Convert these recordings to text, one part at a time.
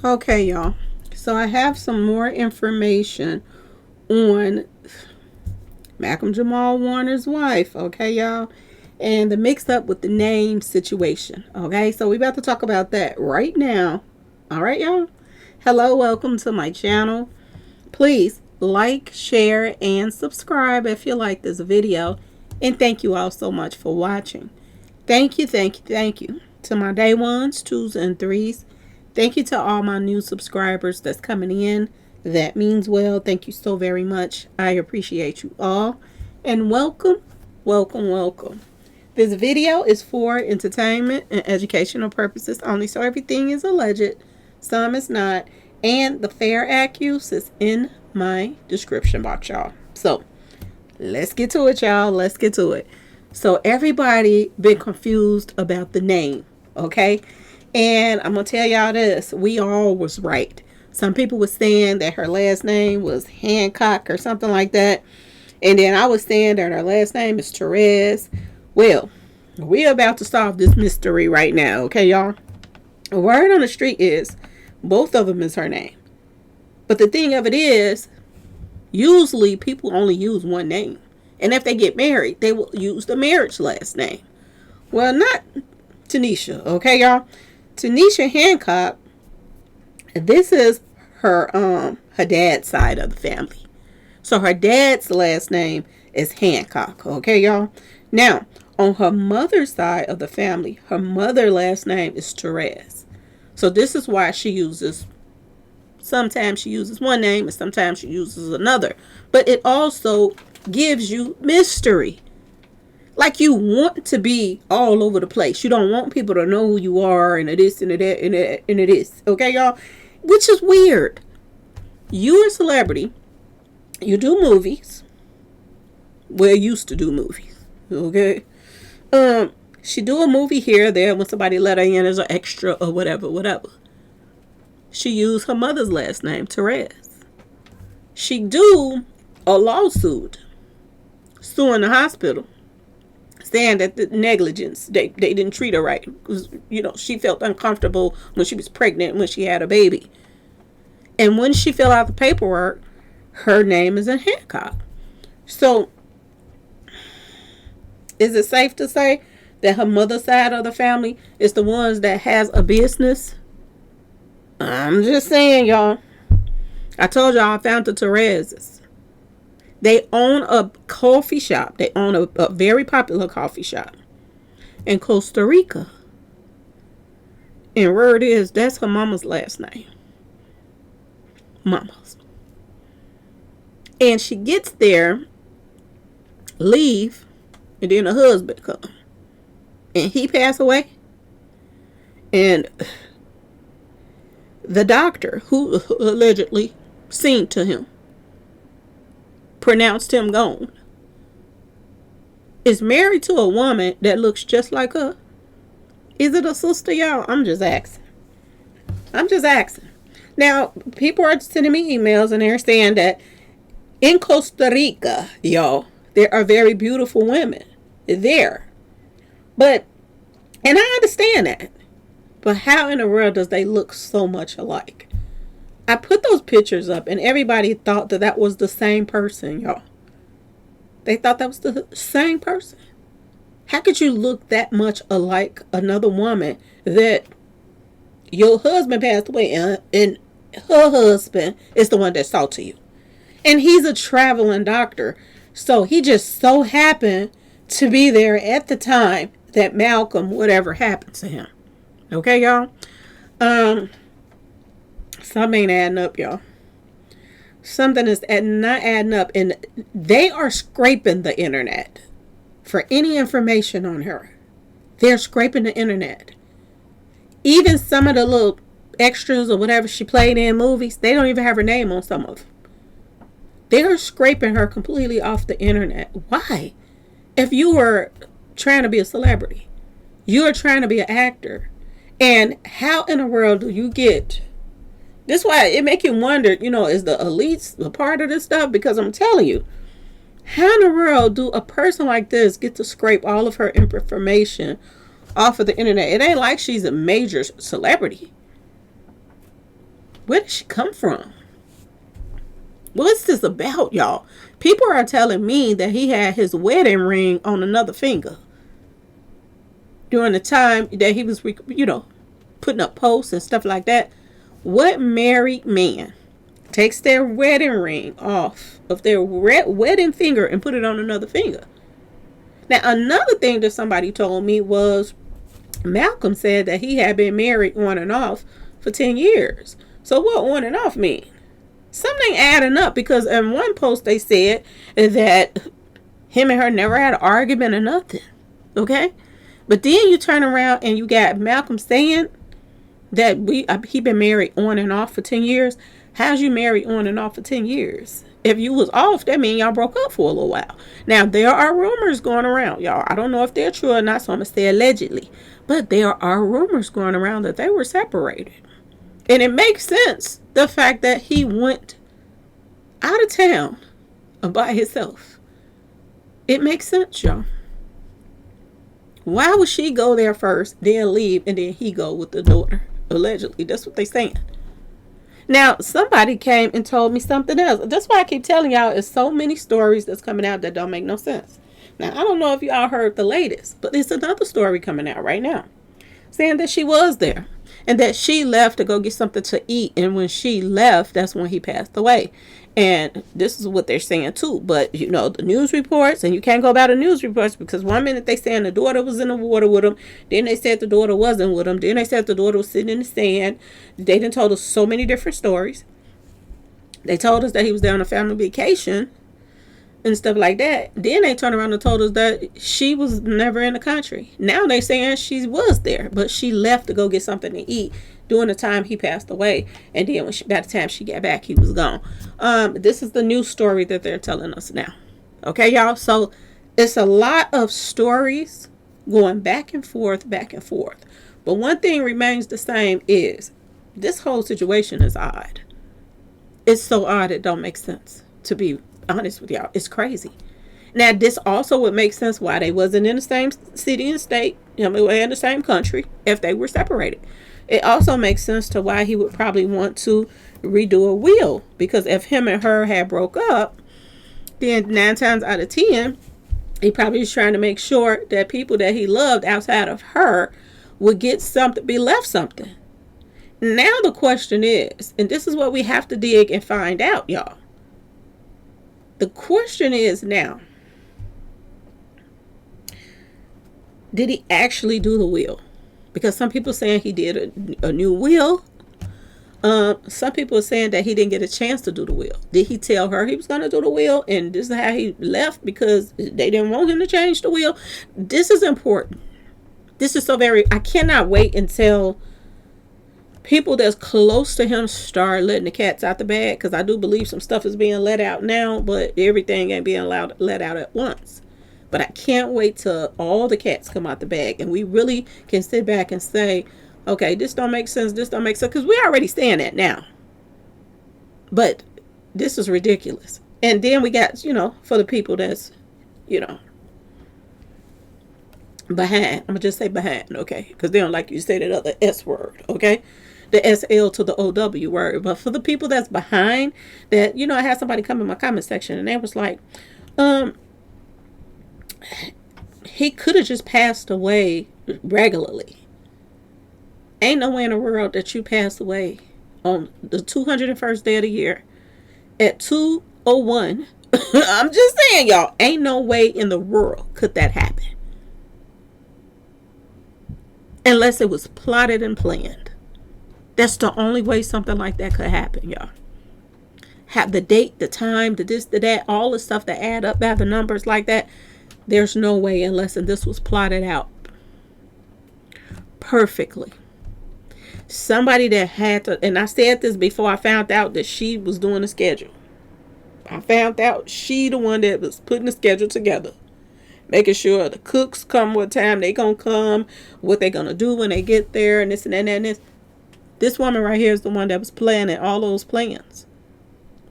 Okay, y'all. So I have some more information on Malcolm-Jamal Warner's wife. Okay, y'all. And the mix up with the name situation. Okay, so we about to talk about that right now. All right, y'all. Hello, welcome to my channel. Please like, share, and subscribe if you like this video. And thank you all so much for watching. Thank you to my day ones, twos, and threes. Thank you to all my new subscribers that's coming in. That means well. Thank you so very much. I appreciate you all. And welcome, welcome. This video is for entertainment and educational purposes only. So everything is alleged. Some is not. And the fair accuse is in my description box, y'all. So let's get to it, y'all. Let's get to it. So everybody been confused about the name, okay? And I'm gonna tell y'all this: we all was right. Some people were saying that her last name was Hancock or something like that, and then I was saying that her last name is Torres. Well, we're about to solve this mystery right now, okay, y'all? The word on the street is both of them is her name, but the thing of it is, usually people only use one name. And if they get married, they will use the marriage last name. Well, not Tenisha, okay, y'all? Tenisha Hancock, this is her dad's side of the family. So her dad's last name is Hancock, okay, y'all? Now, on her mother's side of the family, her mother's last name is Torres. So this is why she uses, sometimes she uses one name and sometimes she uses another. But it also gives you mystery. Like, you want to be all over the place. You don't want people to know who you are and it is and it and it and it is. Okay, y'all? Which is weird. You're a celebrity. You do movies. Well, used to do movies. Okay? She do a movie here or there when somebody let her in as an extra or whatever. She used her mother's last name, Torres. She do a lawsuit suing the hospital, saying that the negligence, they didn't treat her right, because she felt uncomfortable when she was pregnant, when she had a baby. And when she filled out the paperwork, her name is in Hancock. So is it safe to say that her mother's side of the family is the ones that has a business? I'm just saying, y'all. I told y'all I found the Torreses. They own a coffee shop. They own a very popular coffee shop in Costa Rica. And where it is, that's her mama's last name. Mama's. And she gets there, leave, and then her husband come. And he passed away. And the doctor who allegedly seen to him, pronounced him gone, is married to a woman that looks just like her. Is it a sister, y'all? I'm just asking. Now, people are sending me emails and they're saying that in Costa Rica, y'all, there are very beautiful women there. But, and I understand that. But how in the world does they look so much alike? I put those pictures up and everybody thought that was the same person, y'all. They thought that was the same person. How could you look that much alike another woman that your husband passed away and her husband is the one that saw to you? And he's a traveling doctor. So he just so happened to be there at the time that Malcolm, whatever happened to him. Okay, y'all? Something ain't adding up, y'all. Something is not adding up. And they are scraping the internet for any information on her. They're scraping the internet. Even some of the little extras or whatever she played in movies, they don't even have her name on some of them. They're scraping her completely off the internet. Why? If you were trying to be a celebrity, you're trying to be an actor, and how in the world do you get... This is why it make you wonder, is the elites a part of this stuff? Because I'm telling you, how in the world do a person like this get to scrape all of her information off of the internet? It ain't like she's a major celebrity. Where did she come from? What's this about, y'all? People are telling me that he had his wedding ring on another finger during the time that he was, putting up posts and stuff like that. What married man takes their wedding ring off of their wedding finger and put it on another finger? Now, another thing that somebody told me was Malcolm said that he had been married on and off for 10 years. So what on and off mean? Something adding up, because in one post they said that him and her never had an argument or nothing. Okay? But then you turn around and you got Malcolm saying that he been married on and off for 10 years. How's you married on and off for 10 years? If you was off, that means y'all broke up for a little while. Now, there are rumors going around, y'all. I don't know if they're true or not, so I'm going to say allegedly. But there are rumors going around that they were separated. And it makes sense, the fact that he went out of town by himself. It makes sense, y'all. Why would she go there first, then leave, and then he go with the daughter? Allegedly, that's what they saying. Now, somebody came and told me something else. That's why I keep telling y'all, there's so many stories that's coming out that don't make no sense. Now, I don't know if y'all heard the latest, but there's another story coming out right now saying that she was there and that she left to go get something to eat. And when she left, that's when he passed away. And this is what they're saying too. But, the news reports, and you can't go by the news reports, because one minute they saying the daughter was in the water with him. Then they said the daughter wasn't with him. Then they said the daughter was sitting in the sand. They done told us so many different stories. They told us that he was there on a family vacation and stuff like that. Then they turned around and told us that she was never in the country. Now they saying she was there, but she left to go get something to eat during the time he passed away. And then by the time she got back, he was gone. This is the new story that they're telling us now. Okay, y'all? So it's a lot of stories going back and forth, back and forth. But one thing remains the same is this whole situation is odd. It's so odd it don't make sense, to be honest with y'all. It's crazy. Now, this also would make sense why they wasn't in the same city and state, in the same country, if they were separated. It also makes sense to why he would probably want to redo a will, because if him and her had broke up, then 9 times out of 10, he probably was trying to make sure that people that he loved outside of her would get something, be left something. Now the question is, and this is what we have to dig and find out, y'all. The question is now, did he actually do the will? Because some people are saying he did a new will. Some people are saying that he didn't get a chance to do the will. Did he tell her he was going to do the will, and this is how he left because they didn't want him to change the will? This is important. This is I cannot wait until people that's close to him start letting the cats out the bag, because I do believe some stuff is being let out now, but everything ain't being let out at once. But I can't wait till all the cats come out the bag and we really can sit back and say, okay, this don't make sense, this don't make sense, because we're already saying that now. But this is ridiculous. And then we got, for the people that's, behind. I'm going to just say behind, okay? Because they don't like you to say that other S word, okay? The SL to the OW word. But for the people that's behind, that, I had somebody come in my comment section and they was like, he could have just passed away regularly. Ain't no way in the world that you pass away on the 201st day of the year at 2:01. I'm just saying, y'all, ain't no way in the world could that happen. Unless it was plotted and planned. That's the only way something like that could happen, y'all. Have the date, the time, the this, the that, all the stuff that add up by the numbers like that. There's no way unless this was plotted out perfectly. Somebody that had to, and I said this before I found out that she was doing the schedule. I found out she the one that was putting the schedule together. Making sure the cooks come what time they gonna come, what they gonna do when they get there, and this and that and this. This woman right here is the one that was planning all those plans.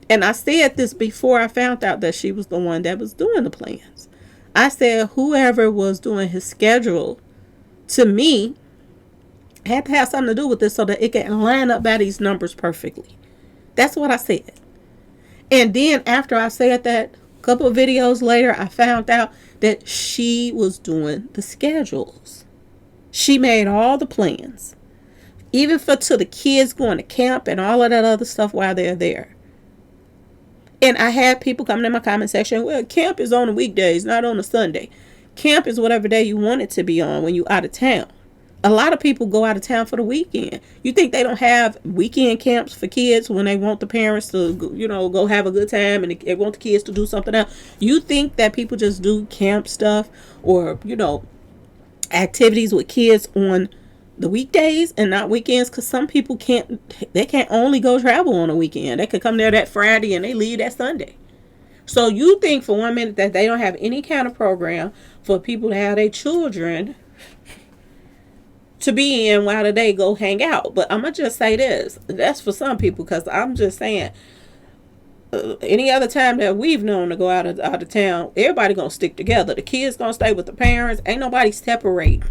And I said this before I found out that she was the one that was doing the plans. I said whoever was doing his schedule, to me, had to have something to do with this so that it can line up by these numbers perfectly. That's what I said. And then after I said that, a couple of videos later, I found out that she was doing the schedules. She made all the plans, even to the kids going to camp and all of that other stuff while they're there. And I had people coming in my comment section, well, camp is on the weekdays, not on a Sunday. Camp is whatever day you want it to be on when you're out of town. A lot of people go out of town for the weekend. You think they don't have weekend camps for kids when they want the parents to, go have a good time and they want the kids to do something else? You think that people just do camp stuff or, activities with kids on the weekdays and not weekends? Because some people can't only go travel on a weekend. They could come there that Friday and they leave that Sunday. So you think for 1 minute that they don't have any kind of program for people to have their children to be in while they go hang out. But I'm going to just say this. That's for some people, because I'm just saying any other time that we've known to go out of town, everybody going to stick together. The kids going to stay with the parents. Ain't nobody separate.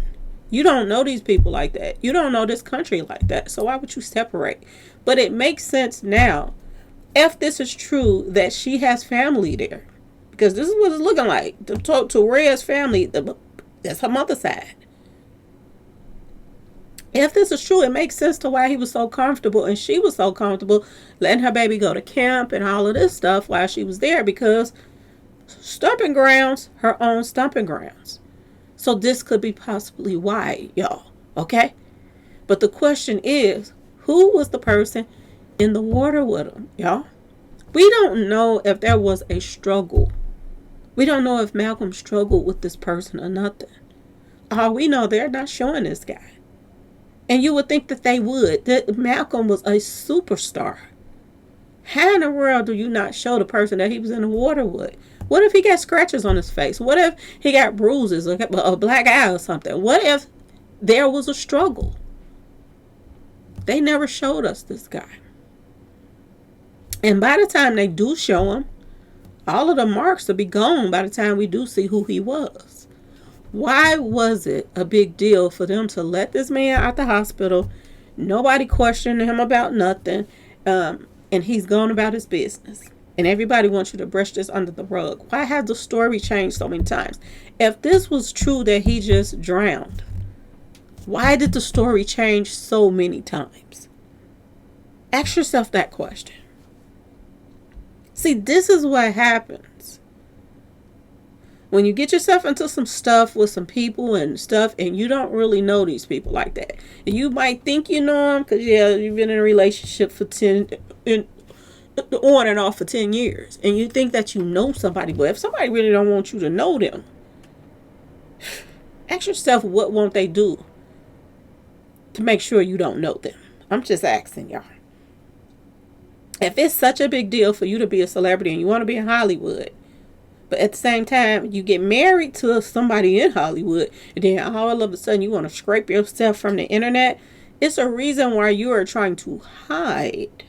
You don't know these people like that. You don't know this country like that. So why would you separate? But it makes sense now. If this is true that she has family there, because this is what it's looking like. To Rhea's family, that's her mother's side. If this is true, it makes sense to why he was so comfortable and she was so comfortable letting her baby go to camp and all of this stuff while she was there, because stomping grounds, her own stomping grounds. So this could be possibly why, y'all. Okay? But the question is, who was the person in the water with him, y'all? We don't know if there was a struggle. We don't know if Malcolm struggled with this person or nothing. All we know, they're not showing this guy. And you would think that they would. That Malcolm was a superstar. How in the world do you not show the person that he was in the water with? What if he got scratches on his face? What if he got bruises or a black eye or something? What if there was a struggle? They never showed us this guy. And by the time they do show him, all of the marks will be gone by the time we do see who he was. Why was it a big deal for them to let this man out the hospital? Nobody questioned him about nothing. And he's gone about his business. And everybody wants you to brush this under the rug. Why has the story changed so many times? If this was true that he just drowned, why did the story change so many times? Ask yourself that question. See, this is what happens when you get yourself into some stuff with some people and stuff, and you don't really know these people like that. And you might think you know them because, you've been in a relationship for on and off for 10 years. And you think that you know somebody. But if somebody really don't want you to know them, ask yourself, what won't they do to make sure you don't know them? I'm just asking y'all. If it's such a big deal for you to be a celebrity and you want to be in Hollywood, but at the same time, you get married to somebody in Hollywood, and then all of a sudden you want to scrape yourself from the internet, it's a reason why you are trying to hide.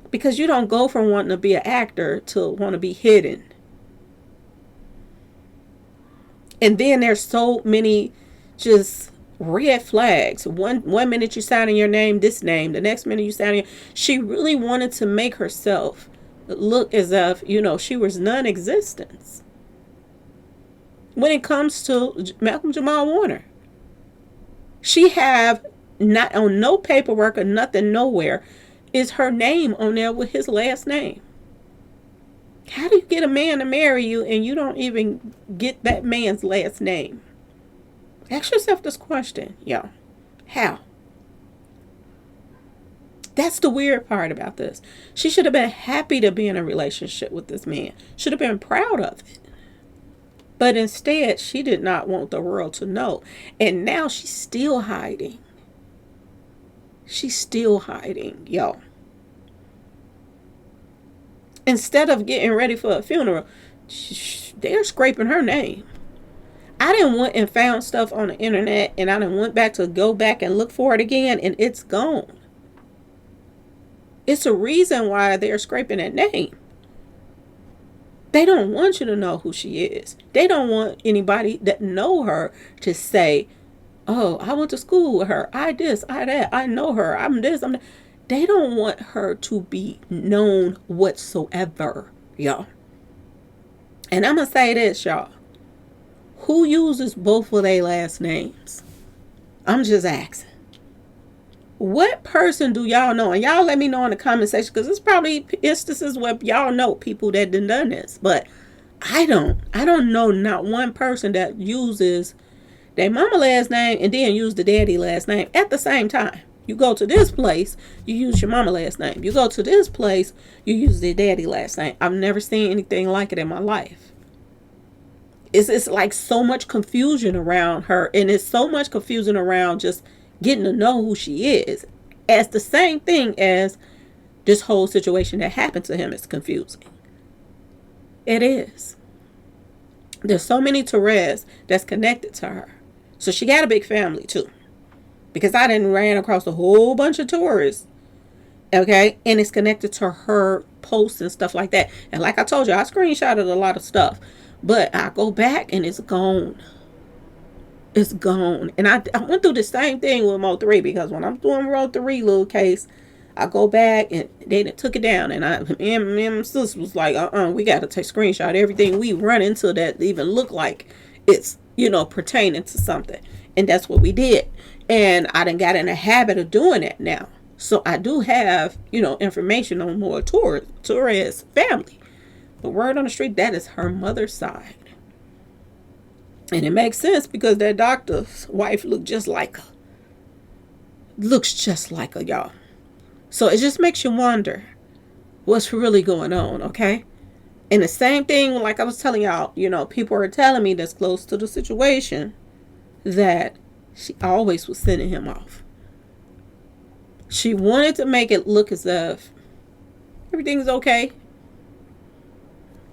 Because you don't go from wanting to be an actor to want to be hidden. And then there's so many just red flags. One minute you're signing your name, this name. The next minute you're signing. She really wanted to make herself look as if, she was non-existent. When it comes to Malcolm-Jamal Warner, she have not on no paperwork or nothing nowhere is her name on there with his last name. How do you get a man to marry you and you don't even get that man's last name? Ask yourself this question, y'all. How? That's the weird part about this. She should have been happy to be in a relationship with this man. Should have been proud of it. But instead, she did not want the world to know. And now she's still hiding. She's still hiding, y'all. Instead of getting ready for a funeral, they're scraping her name. I didn't went and found stuff on the internet, and I didn't went back to go back and look for it again, and it's gone. It's a reason why they're scraping that name. They don't want you to know who she is. They don't want anybody that know her to say, Oh, I went to school with her. I this, I that. I know her. I'm this, I'm that. They don't want her to be known whatsoever, y'all. And I'm going to say this, y'all. Who uses both of their last names? I'm just asking. What person do y'all know? And y'all let me know in the comment section, because it's probably instances where y'all know people that done this. But I don't know not one person that uses their mama last name and then use the daddy last name at the same time. You go to this place, you use your mama last name. You go to this place, you use the daddy last name. I've never seen anything like it in my life. It's like so much confusion around her, and it's so much confusion around just getting to know who she is. As the same thing as this whole situation that happened to him is confusing. It is. There's so many Torres that's connected to her. So she got a big family too. Because I didn't ran across a whole bunch of tourists. Okay? And it's connected to her posts and stuff like that. And like I told you, I screenshotted a lot of stuff. But I go back and it's gone. It's gone. And I went through the same thing with Mo 3, because when I'm doing Mo 3 little case, I go back and they took it down. And me and my sister was like, we got to take screenshot everything we run into that even look like it's, pertaining to something. And that's what we did. And I done got in a habit of doing that now. So I do have, information on more Torres family. But word on the street, that is her mother's side. And it makes sense because that doctor's wife looks just like her, y'all. So it just makes you wonder what's really going on, okay? And the same thing, like I was telling y'all, people are telling me that's close to the situation that she always was sending him off. She wanted to make it look as if everything's okay.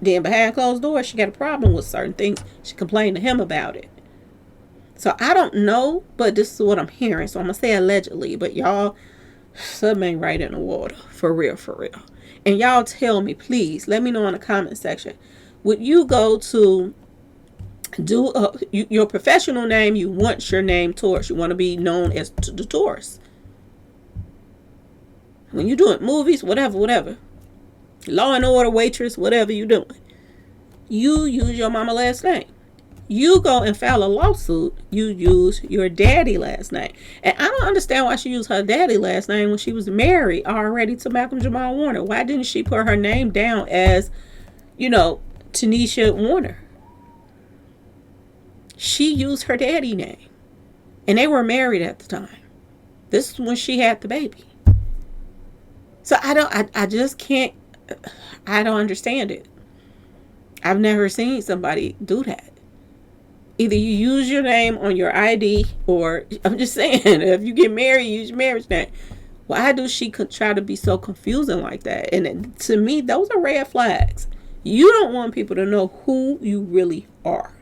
Then behind closed doors, she got a problem with certain things. She complained to him about it. So I don't know, but this is what I'm hearing. So I'm going to say allegedly. But y'all, something ain't right in the water. For real, for real. And y'all tell me, please, let me know in the comment section. Would you go to do your professional name? You want your name Torres. You want to be known as the Torres. When you're doing movies, whatever. Law and Order, waitress, whatever you're doing, you use your mama last name. You go and file a lawsuit, you use your daddy last name. And I don't understand why she used her daddy last name when she was married already to Malcolm-Jamal Warner. Why didn't she put her name down as, Tenisha Warner? She used her daddy name. And they were married at the time. This is when she had the baby. So I just can't, I don't understand it. I've never seen somebody do that. Either you use your name on your ID, or I'm just saying, if you get married, use your marriage name. Why do she try to be so confusing like that? And to me, those are red flags. You don't want people to know who you really are.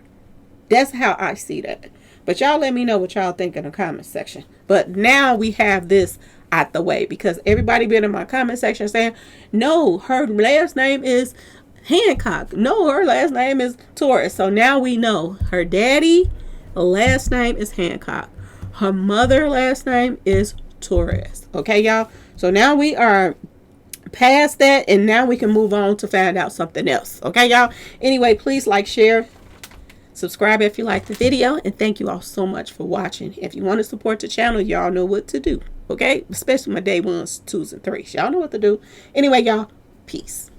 That's how I see that. But y'all let me know what y'all think in the comment section. But now we have this out the way, because everybody been in my comment section saying, no, her last name is Hancock. No, her last name is Torres. So now we know her daddy last name is Hancock. Her mother last name is Torres. Okay, y'all? So now we are past that, and now we can move on to find out something else. Okay, y'all? Anyway, please like, share, subscribe if you like the video, and thank you all so much for watching. If you want to support the channel, y'all know what to do. Okay? Especially my day 1s, 2s, and 3s. Y'all know what to do. Anyway, y'all, peace.